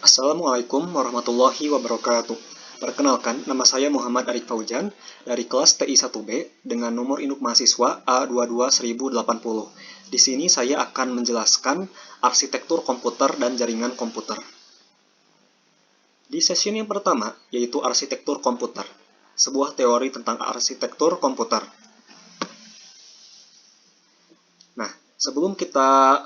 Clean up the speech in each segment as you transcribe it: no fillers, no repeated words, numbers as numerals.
Assalamualaikum warahmatullahi wabarakatuh. Perkenalkan, nama saya Muhammad Arif Faujan dari kelas TI1B dengan nomor induk mahasiswa A221080. Di sini saya akan menjelaskan arsitektur komputer dan jaringan komputer. Di sesi yang pertama, yaitu arsitektur komputer, sebuah teori tentang arsitektur komputer. Nah, sebelum kita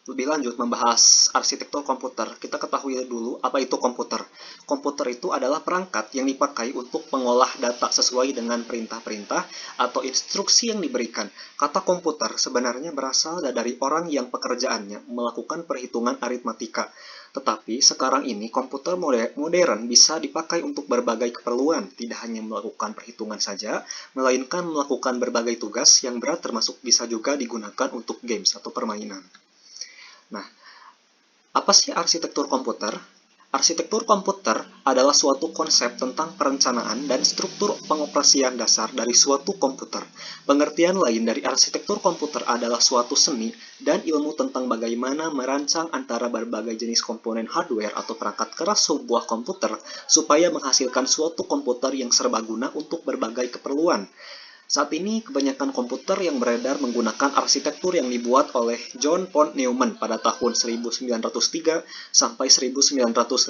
lebih lanjut membahas arsitektur komputer, kita ketahui dulu apa itu komputer. Komputer itu adalah perangkat yang dipakai untuk mengolah data sesuai dengan perintah-perintah atau instruksi yang diberikan. Kata komputer sebenarnya berasal dari orang yang pekerjaannya melakukan perhitungan aritmatika. Tetapi sekarang ini komputer modern bisa dipakai untuk berbagai keperluan, tidak hanya melakukan perhitungan saja, melainkan melakukan berbagai tugas yang berat termasuk bisa juga digunakan untuk games atau permainan. Nah, apa sih arsitektur komputer? Arsitektur komputer adalah suatu konsep tentang perencanaan dan struktur pengoperasian dasar dari suatu komputer. Pengertian lain dari arsitektur komputer adalah suatu seni dan ilmu tentang bagaimana merancang antara berbagai jenis komponen hardware atau perangkat keras sebuah komputer supaya menghasilkan suatu komputer yang serbaguna untuk berbagai keperluan. Saat ini, kebanyakan komputer yang beredar menggunakan arsitektur yang dibuat oleh John von Neumann pada tahun 1903 sampai 1957.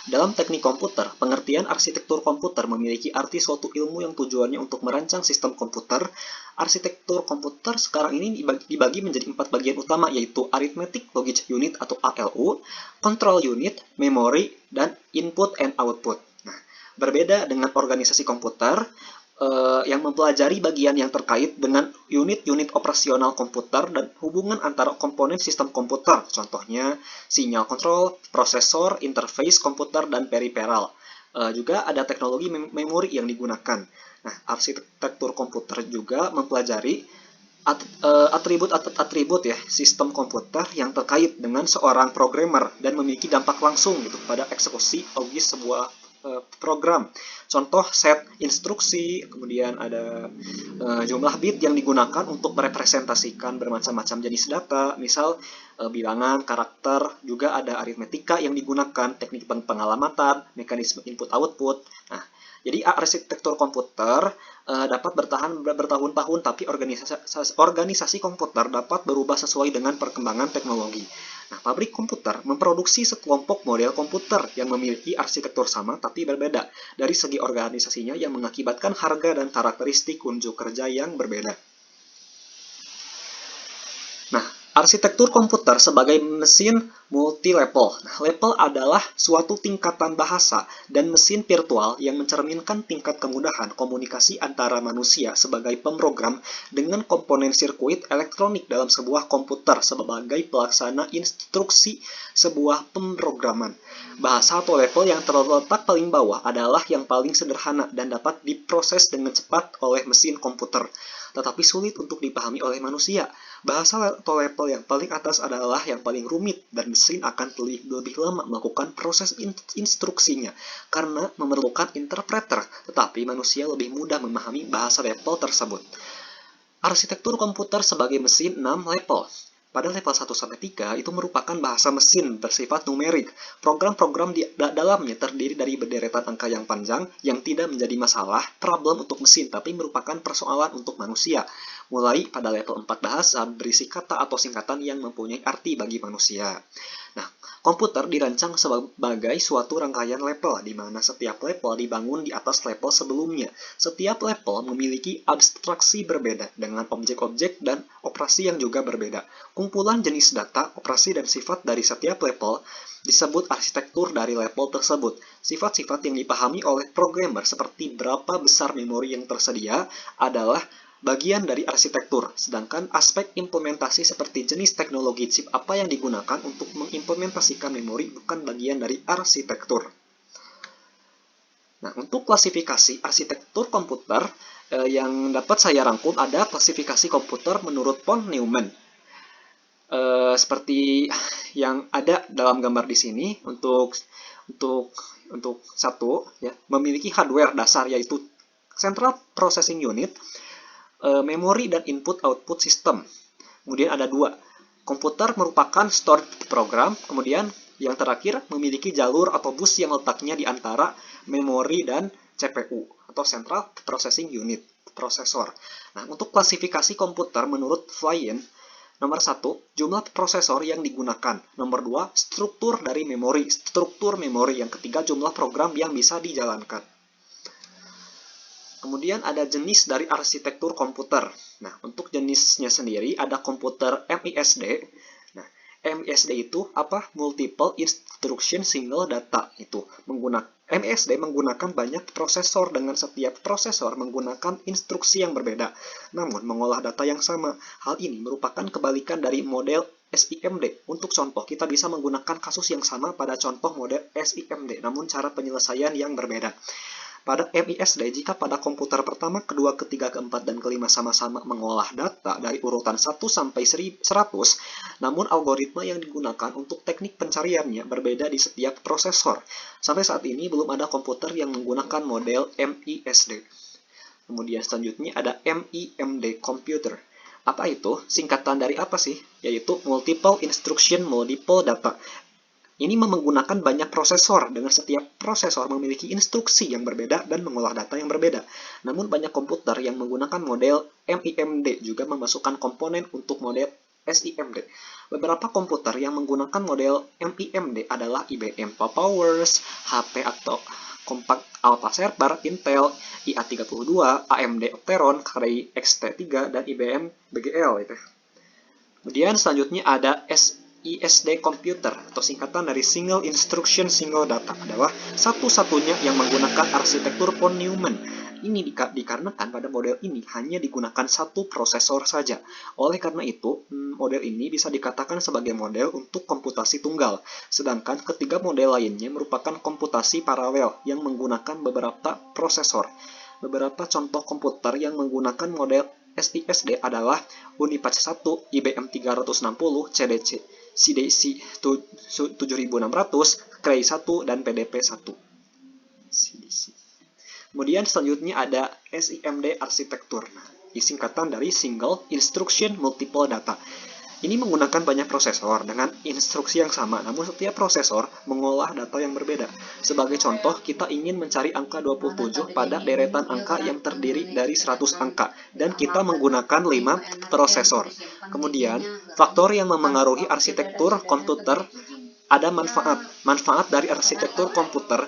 Dalam teknik komputer, pengertian arsitektur komputer memiliki arti suatu ilmu yang tujuannya untuk merancang sistem komputer. Arsitektur komputer sekarang ini dibagi menjadi 4 bagian utama, yaitu Arithmetic Logic Unit atau ALU, Control Unit, Memory, dan Input and Output. Nah, berbeda dengan organisasi komputer, yang mempelajari bagian yang terkait dengan unit-unit operasional komputer dan hubungan antara komponen sistem komputer, contohnya sinyal kontrol, prosesor, interface komputer, dan periferal. Juga ada teknologi memori yang digunakan. Nah, arsitektur komputer juga mempelajari atribut-atribut ya sistem komputer yang terkait dengan seorang programmer dan memiliki dampak langsung gitu pada eksekusi logis sebuah program. Contoh set instruksi, kemudian ada jumlah bit yang digunakan untuk merepresentasikan bermacam-macam jenis data, misal bilangan, karakter, juga ada aritmetika yang digunakan, teknik pengalamatan, mekanisme input-output. Nah, jadi arsitektur komputer dapat bertahan bertahun-tahun, tapi organisasi komputer dapat berubah sesuai dengan perkembangan teknologi. Nah, pabrik komputer memproduksi sekelompok model komputer yang memiliki arsitektur sama tapi berbeda dari segi organisasinya yang mengakibatkan harga dan karakteristik unjuk kerja yang berbeda. Nah, arsitektur komputer sebagai mesin multi-level. Nah, level adalah suatu tingkatan bahasa dan mesin virtual yang mencerminkan tingkat kemudahan komunikasi antara manusia sebagai pemrogram dengan komponen sirkuit elektronik dalam sebuah komputer sebagai pelaksana instruksi sebuah pemrograman. Bahasa atau level yang terletak paling bawah adalah yang paling sederhana dan dapat diproses dengan cepat oleh mesin komputer, tetapi sulit untuk dipahami oleh manusia. Bahasa atau level yang paling atas adalah yang paling rumit dan mesin akan lebih lama melakukan proses instruksinya karena memerlukan interpreter, tetapi manusia lebih mudah memahami bahasa level tersebut. Arsitektur komputer sebagai mesin 6 level. Pada level 1-3 itu merupakan bahasa mesin bersifat numerik. Program-program di dalamnya terdiri dari bederetan angka yang panjang yang tidak menjadi masalah problem untuk mesin, tapi merupakan persoalan untuk manusia. Mulai pada level 4 bahasa berisi kata atau singkatan yang mempunyai arti bagi manusia. Nah, komputer dirancang sebagai suatu rangkaian level, di mana setiap level dibangun di atas level sebelumnya. Setiap level memiliki abstraksi berbeda dengan objek-objek dan operasi yang juga berbeda. Kumpulan jenis data, operasi, dan sifat dari setiap level disebut arsitektur dari level tersebut. Sifat-sifat yang dipahami oleh programmer seperti berapa besar memori yang tersedia adalah bagian dari arsitektur, sedangkan aspek implementasi seperti jenis teknologi chip apa yang digunakan untuk mengimplementasikan memori bukan bagian dari arsitektur. Nah, untuk klasifikasi arsitektur komputer yang dapat saya rangkum ada klasifikasi komputer menurut von Neumann. Seperti yang ada dalam gambar di sini, untuk satu ya, memiliki hardware dasar yaitu Central Processing Unit, memori dan input-output system. Kemudian ada 2. Komputer merupakan stored program, kemudian Yang terakhir, memiliki jalur atau bus yang letaknya di antara memori dan CPU atau Central Processing Unit, prosesor. Nah, untuk klasifikasi komputer menurut Flyen, nomor 1, jumlah prosesor yang digunakan. Nomor 2, struktur dari memori, struktur memori. Yang ketiga, jumlah program yang bisa dijalankan. Kemudian ada jenis dari arsitektur komputer. Nah, untuk jenisnya sendiri ada komputer MISD. Nah, MISD itu apa? Multiple Instruction Single Data. Itu MISD menggunakan banyak prosesor, dengan setiap prosesor menggunakan instruksi yang berbeda, namun mengolah data yang sama. Hal ini merupakan kebalikan dari model SIMD. Untuk contoh, kita bisa menggunakan kasus yang sama pada contoh model SIMD, namun cara penyelesaian yang berbeda. Pada MISD, jika pada komputer pertama, kedua, ketiga, keempat, dan kelima sama-sama mengolah data dari urutan 1 sampai 100, namun algoritma yang digunakan untuk teknik pencariannya berbeda di setiap prosesor. Sampai saat ini belum ada komputer yang menggunakan model MISD. Kemudian selanjutnya ada MIMD Computer. Apa itu? Singkatan dari apa sih? Yaitu Multiple Instruction Multiple Data. Ini menggunakan banyak prosesor, dengan setiap prosesor memiliki instruksi yang berbeda dan mengolah data yang berbeda. Namun banyak komputer yang menggunakan model MIMD juga memasukkan komponen untuk model SIMD. Beberapa komputer yang menggunakan model MIMD adalah IBM Powers, HP atau Compaq Alpha Server, Intel IA32, AMD Opteron, Cray XT3, dan IBM BGL. Kemudian selanjutnya ada ISD Computer, atau singkatan dari Single Instruction Single Data, adalah satu-satunya yang menggunakan arsitektur von Neumann. Ini dikarenakan pada model ini hanya digunakan satu prosesor saja. Oleh karena itu, model ini bisa dikatakan sebagai model untuk komputasi tunggal. Sedangkan ketiga model lainnya merupakan komputasi paralel yang menggunakan beberapa prosesor. Beberapa contoh komputer yang menggunakan model SISD adalah Unipac 1, IBM 360, CDC 7600, Cray 1, dan PDP 1. Kemudian selanjutnya ada SIMD arsitektur, singkatan dari Single Instruction Multiple Data. Ini menggunakan banyak prosesor dengan instruksi yang sama, namun setiap prosesor mengolah data yang berbeda. Sebagai contoh, kita ingin mencari angka 27 pada deretan angka yang terdiri dari 100 angka, dan kita menggunakan 5 prosesor. Kemudian, faktor yang memengaruhi arsitektur komputer ada manfaat dari arsitektur komputer,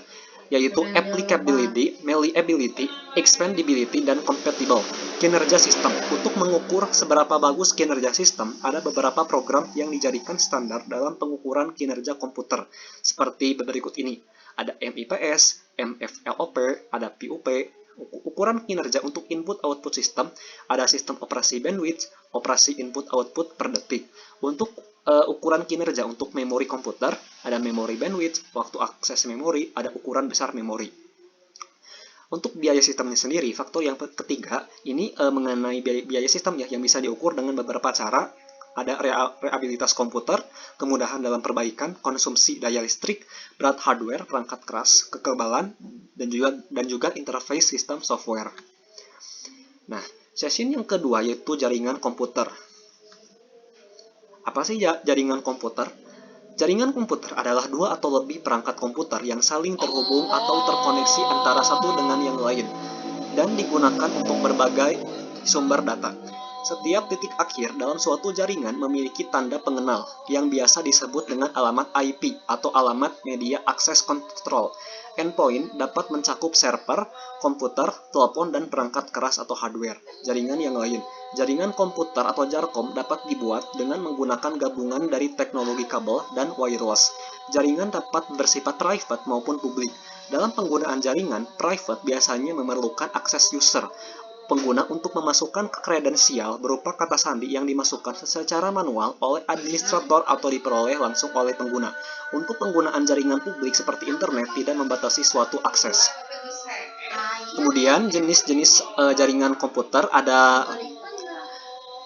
yaitu applicability, malleability, expandability, dan compatible. Kinerja sistem. Untuk mengukur seberapa bagus kinerja sistem, ada beberapa program yang dijadikan standar dalam pengukuran kinerja komputer, seperti berikut ini. Ada MIPS, MFLOP, ada PUP. Ukuran kinerja untuk input-output sistem, ada sistem operasi bandwidth, operasi input-output per detik. Untuk ukuran kinerja untuk memori komputer, ada memory bandwidth, waktu akses memori, ada ukuran besar memori. Untuk biaya sistemnya sendiri, faktor yang ketiga, ini mengenai biaya sistem yang bisa diukur dengan beberapa cara. Ada reliabilitas komputer, kemudahan dalam perbaikan, konsumsi daya listrik, berat hardware, perangkat keras, kekebalan, dan juga interface sistem software. Nah, sesi yang kedua yaitu jaringan komputer. Apa sih jaringan komputer? Jaringan komputer adalah dua atau lebih perangkat komputer yang saling terhubung atau terkoneksi antara satu dengan yang lain, dan digunakan untuk berbagai sumber data. Setiap titik akhir dalam suatu jaringan memiliki tanda pengenal yang biasa disebut dengan alamat IP atau alamat Media Access Control. Endpoint dapat mencakup server, komputer, telepon, dan perangkat keras atau hardware jaringan yang lain. Jaringan komputer atau JARCOM dapat dibuat dengan menggunakan gabungan dari teknologi kabel dan wireless. Jaringan dapat bersifat private maupun publik. Dalam penggunaan jaringan, private biasanya memerlukan akses user, pengguna untuk memasukkan kredensial berupa kata sandi yang dimasukkan secara manual oleh administrator atau diperoleh langsung oleh pengguna. Untuk penggunaan jaringan publik seperti internet tidak membatasi suatu akses. Kemudian jenis-jenis jaringan komputer ada,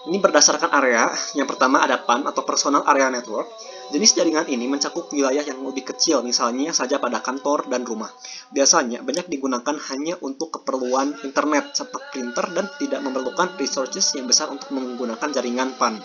ini berdasarkan area. Yang pertama ada PAN atau Personal Area Network. Jenis jaringan ini mencakup wilayah yang lebih kecil, misalnya saja pada kantor dan rumah. Biasanya banyak digunakan hanya untuk keperluan internet seperti printer dan tidak memerlukan resources yang besar untuk menggunakan jaringan PAN.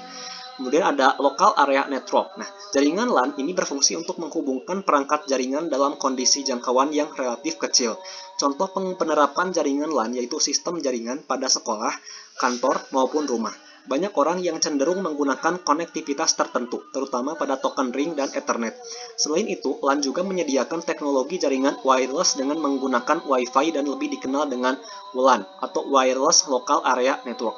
Kemudian ada Local Area Network. Nah, jaringan LAN ini berfungsi untuk menghubungkan perangkat jaringan dalam kondisi jangkauan yang relatif kecil. Contoh penerapan jaringan LAN yaitu sistem jaringan pada sekolah, kantor, maupun rumah. Banyak orang yang cenderung menggunakan konektivitas tertentu, terutama pada token ring dan Ethernet. Selain itu, LAN juga menyediakan teknologi jaringan wireless dengan menggunakan Wi-Fi dan lebih dikenal dengan WLAN atau Wireless Local Area Network.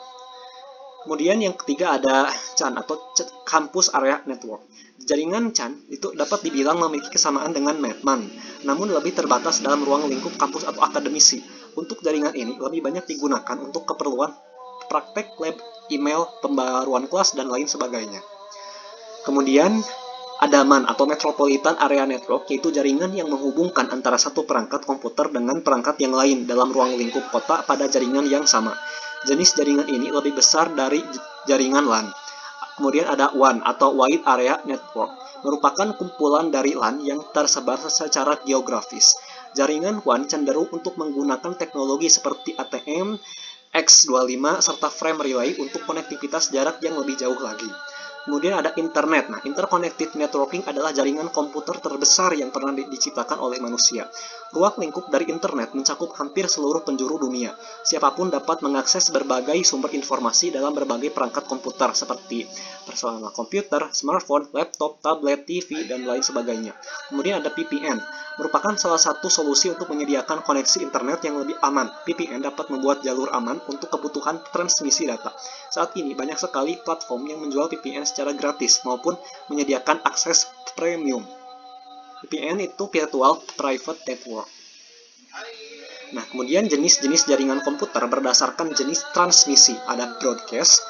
Kemudian yang ketiga ada CAN atau Campus Area Network. Jaringan CAN itu dapat dibilang memiliki kesamaan dengan MAN, namun lebih terbatas dalam ruang lingkup kampus atau akademisi. Untuk jaringan ini lebih banyak digunakan untuk keperluan praktek lab, email, pembaruan kelas, dan lain sebagainya. Kemudian ada MAN atau Metropolitan Area Network, yaitu jaringan yang menghubungkan antara satu perangkat komputer dengan perangkat yang lain dalam ruang lingkup kota pada jaringan yang sama. Jenis jaringan ini lebih besar dari jaringan LAN. Kemudian ada WAN atau Wide Area Network, merupakan kumpulan dari LAN yang tersebar secara geografis. Jaringan WAN cenderung untuk menggunakan teknologi seperti ATM, X25, serta frame relay untuk konektivitas jarak yang lebih jauh lagi. Kemudian ada internet. Nah, interconnected networking adalah jaringan komputer terbesar yang pernah diciptakan oleh manusia. Ruang lingkup dari internet mencakup hampir seluruh penjuru dunia. Siapapun dapat mengakses berbagai sumber informasi dalam berbagai perangkat komputer seperti personal komputer, smartphone, laptop, tablet, TV, dan lain sebagainya. Kemudian ada VPN, merupakan salah satu solusi untuk menyediakan koneksi internet yang lebih aman. VPN dapat membuat jalur aman untuk kebutuhan transmisi data. Saat ini banyak sekali platform yang menjual VPN secara gratis maupun menyediakan akses premium. VPN itu Virtual Private Network. Nah, kemudian jenis-jenis jaringan komputer berdasarkan jenis transmisi. Ada broadcast.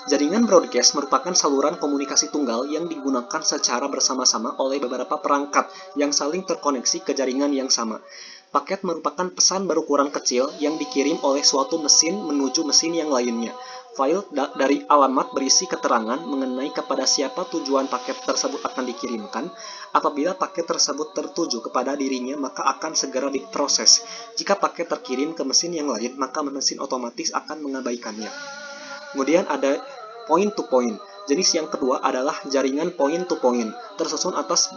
Jaringan broadcast merupakan saluran komunikasi tunggal yang digunakan secara bersama-sama oleh beberapa perangkat yang saling terkoneksi ke jaringan yang sama. Paket merupakan pesan berukuran kecil yang dikirim oleh suatu mesin menuju mesin yang lainnya. File dari alamat berisi keterangan mengenai kepada siapa tujuan paket tersebut akan dikirimkan. Apabila paket tersebut tertuju kepada dirinya, maka akan segera diproses. Jika paket terkirim ke mesin yang lain, maka mesin otomatis akan mengabaikannya. Kemudian ada point-to-point. Jenis yang kedua adalah jaringan point-to-point, tersusun atas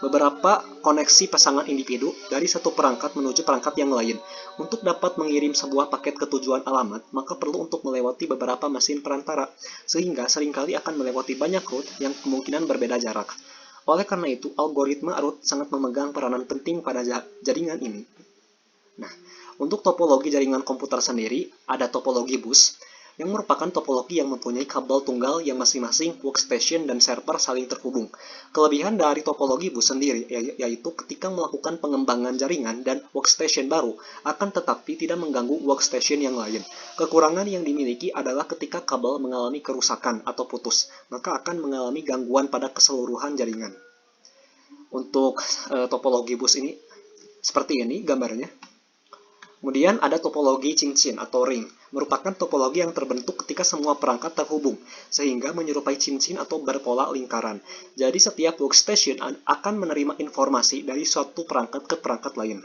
beberapa koneksi pasangan individu dari satu perangkat menuju perangkat yang lain. Untuk dapat mengirim sebuah paket ke tujuan alamat, maka perlu untuk melewati beberapa mesin perantara, sehingga seringkali akan melewati banyak route yang kemungkinan berbeda jarak. Oleh karena itu, algoritma route sangat memegang peranan penting pada jaringan ini. Nah, untuk topologi jaringan komputer sendiri, ada topologi bus, yang merupakan topologi yang mempunyai kabel tunggal yang masing-masing workstation dan server saling terhubung. Kelebihan dari topologi bus sendiri yaitu ketika melakukan pengembangan jaringan dan workstation baru, akan tetapi tidak mengganggu workstation yang lain. Kekurangan yang dimiliki adalah ketika kabel mengalami kerusakan atau putus, maka akan mengalami gangguan pada keseluruhan jaringan. Untuk topologi bus ini seperti ini gambarnya. Kemudian ada topologi cincin atau ring, merupakan topologi yang terbentuk ketika semua perangkat terhubung, sehingga menyerupai cincin atau berpola lingkaran. Jadi setiap workstation akan menerima informasi dari suatu perangkat ke perangkat lain.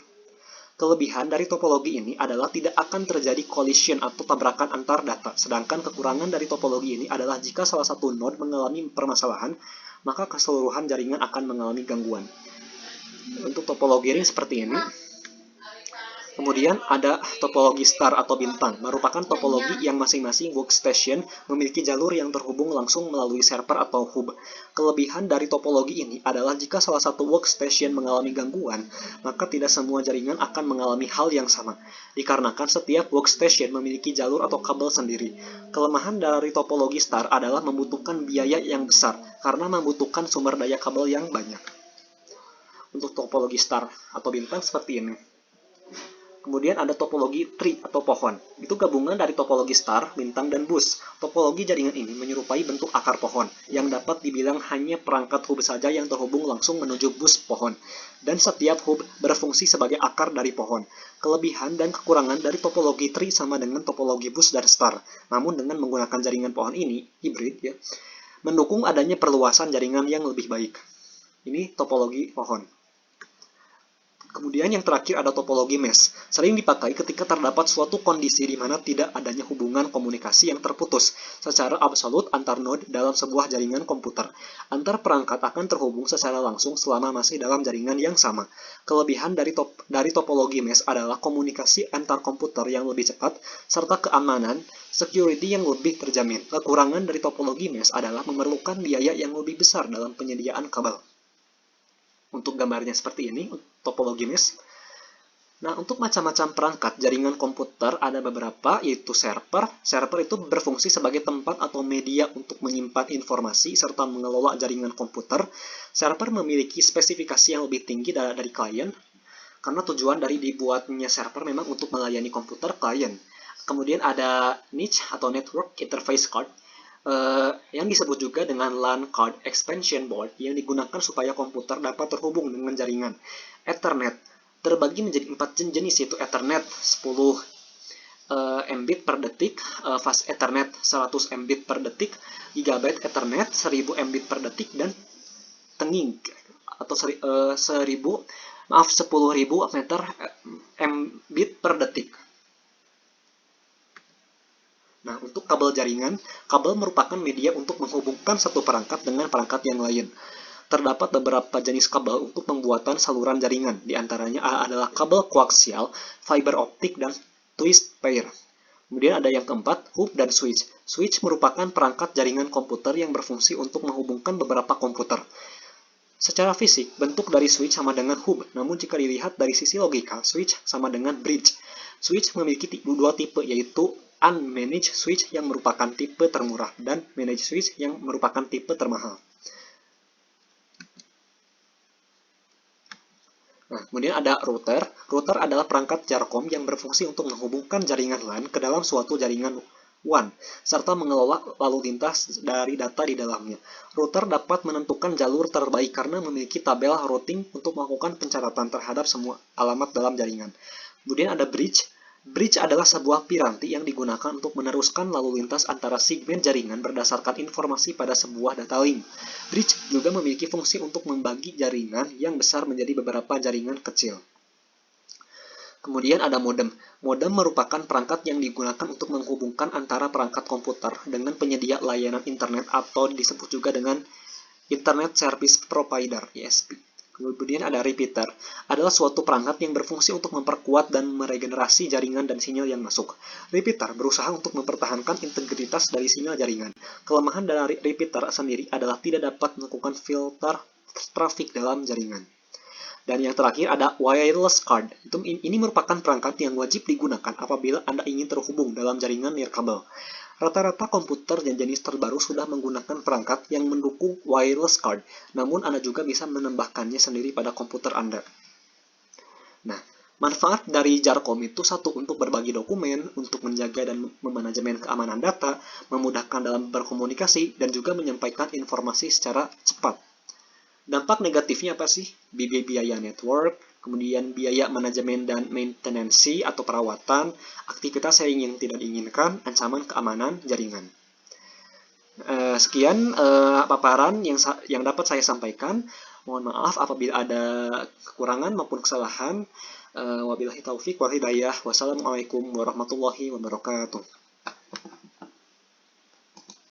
Kelebihan dari topologi ini adalah tidak akan terjadi collision atau tabrakan antar data, sedangkan kekurangan dari topologi ini adalah jika salah satu node mengalami permasalahan, maka keseluruhan jaringan akan mengalami gangguan. Untuk topologi ring seperti ini. Kemudian ada topologi star atau bintang, merupakan topologi yang masing-masing workstation memiliki jalur yang terhubung langsung melalui server atau hub. Kelebihan dari topologi ini adalah jika salah satu workstation mengalami gangguan, maka tidak semua jaringan akan mengalami hal yang sama, dikarenakan setiap workstation memiliki jalur atau kabel sendiri. Kelemahan dari topologi star adalah membutuhkan biaya yang besar, karena membutuhkan sumber daya kabel yang banyak. Untuk topologi star atau bintang seperti ini. Kemudian ada topologi tree atau pohon. Itu gabungan dari topologi star, bintang, dan bus. Topologi jaringan ini menyerupai bentuk akar pohon, yang dapat dibilang hanya perangkat hub saja yang terhubung langsung menuju bus pohon. Dan setiap hub berfungsi sebagai akar dari pohon. Kelebihan dan kekurangan dari topologi tree sama dengan topologi bus dan star. Namun dengan menggunakan jaringan pohon ini, hibrid ya, mendukung adanya perluasan jaringan yang lebih baik. Ini topologi pohon. Kemudian yang terakhir ada topologi mesh. Sering dipakai ketika terdapat suatu kondisi di mana tidak adanya hubungan komunikasi yang terputus secara absolut antar node dalam sebuah jaringan komputer. Antar perangkat akan terhubung secara langsung selama masih dalam jaringan yang sama. Kelebihan dari topologi mesh adalah komunikasi antar komputer yang lebih cepat serta keamanan security yang lebih terjamin. Kekurangan dari topologi mesh adalah memerlukan biaya yang lebih besar dalam penyediaan kabel. Untuk gambarnya seperti ini, topologi mesh. Nah, untuk macam-macam perangkat jaringan komputer ada beberapa, yaitu server. Server itu berfungsi sebagai tempat atau media untuk menyimpan informasi serta mengelola jaringan komputer. Server memiliki spesifikasi yang lebih tinggi dari klien, karena tujuan dari dibuatnya server memang untuk melayani komputer klien. Kemudian ada niche atau network interface card, yang disebut juga dengan LAN card expansion board yang digunakan supaya komputer dapat terhubung dengan jaringan. Ethernet terbagi menjadi 4 jenis, yaitu Ethernet 10 Mbit per detik, Fast Ethernet 100 Mbit per detik, Gigabit Ethernet 1000 Mbit per detik, dan tenging atau 1000 meter Mbit per detik. Nah, untuk kabel jaringan, kabel merupakan media untuk menghubungkan satu perangkat dengan perangkat yang lain. Terdapat beberapa jenis kabel untuk pembuatan saluran jaringan, di antaranya adalah kabel koaksial, fiber optik, dan twist pair. Kemudian ada yang keempat, hub dan switch. Switch merupakan perangkat jaringan komputer yang berfungsi untuk menghubungkan beberapa komputer. Secara fisik, bentuk dari switch sama dengan hub, namun jika dilihat dari sisi logika, switch sama dengan bridge. Switch memiliki dua tipe, yaitu unmanaged switch yang merupakan tipe termurah dan managed switch yang merupakan tipe termahal. Nah, kemudian ada router. Router adalah perangkat Jarcom yang berfungsi untuk menghubungkan jaringan LAN ke dalam suatu jaringan WAN, serta mengelola lalu lintas dari data di dalamnya. Router dapat menentukan jalur terbaik karena memiliki tabel routing untuk melakukan pencatatan terhadap semua alamat dalam jaringan. Kemudian ada bridge. Bridge adalah sebuah piranti yang digunakan untuk meneruskan lalu lintas antara segmen jaringan berdasarkan informasi pada sebuah data link. Bridge juga memiliki fungsi untuk membagi jaringan yang besar menjadi beberapa jaringan kecil. Kemudian ada modem. Modem merupakan perangkat yang digunakan untuk menghubungkan antara perangkat komputer dengan penyedia layanan internet atau disebut juga dengan Internet Service Provider, ISP. Kemudian ada repeater, adalah suatu perangkat yang berfungsi untuk memperkuat dan meregenerasi jaringan dan sinyal yang masuk. Repeater berusaha untuk mempertahankan integritas dari sinyal jaringan. Kelemahan dari repeater sendiri adalah tidak dapat melakukan filter trafik dalam jaringan. Dan yang terakhir ada wireless card. Ini merupakan perangkat yang wajib digunakan apabila Anda ingin terhubung dalam jaringan nirkabel. Rata-rata komputer dan jenis terbaru sudah menggunakan perangkat yang mendukung wireless card, namun Anda juga bisa menambahkannya sendiri pada komputer Anda. Nah, manfaat dari Jarcom itu satu, untuk berbagi dokumen, untuk menjaga dan memanajemen keamanan data, memudahkan dalam berkomunikasi, dan juga menyampaikan informasi secara cepat. Dampak negatifnya apa sih? Biaya network, kemudian biaya manajemen dan maintenance atau perawatan, aktivitas sharing yang tidak diinginkan, ancaman keamanan jaringan. Sekian paparan yang dapat saya sampaikan. Mohon maaf apabila ada kekurangan maupun kesalahan. Wabillahi taufik wal hidayah. Wassalamualaikum warahmatullahi wabarakatuh.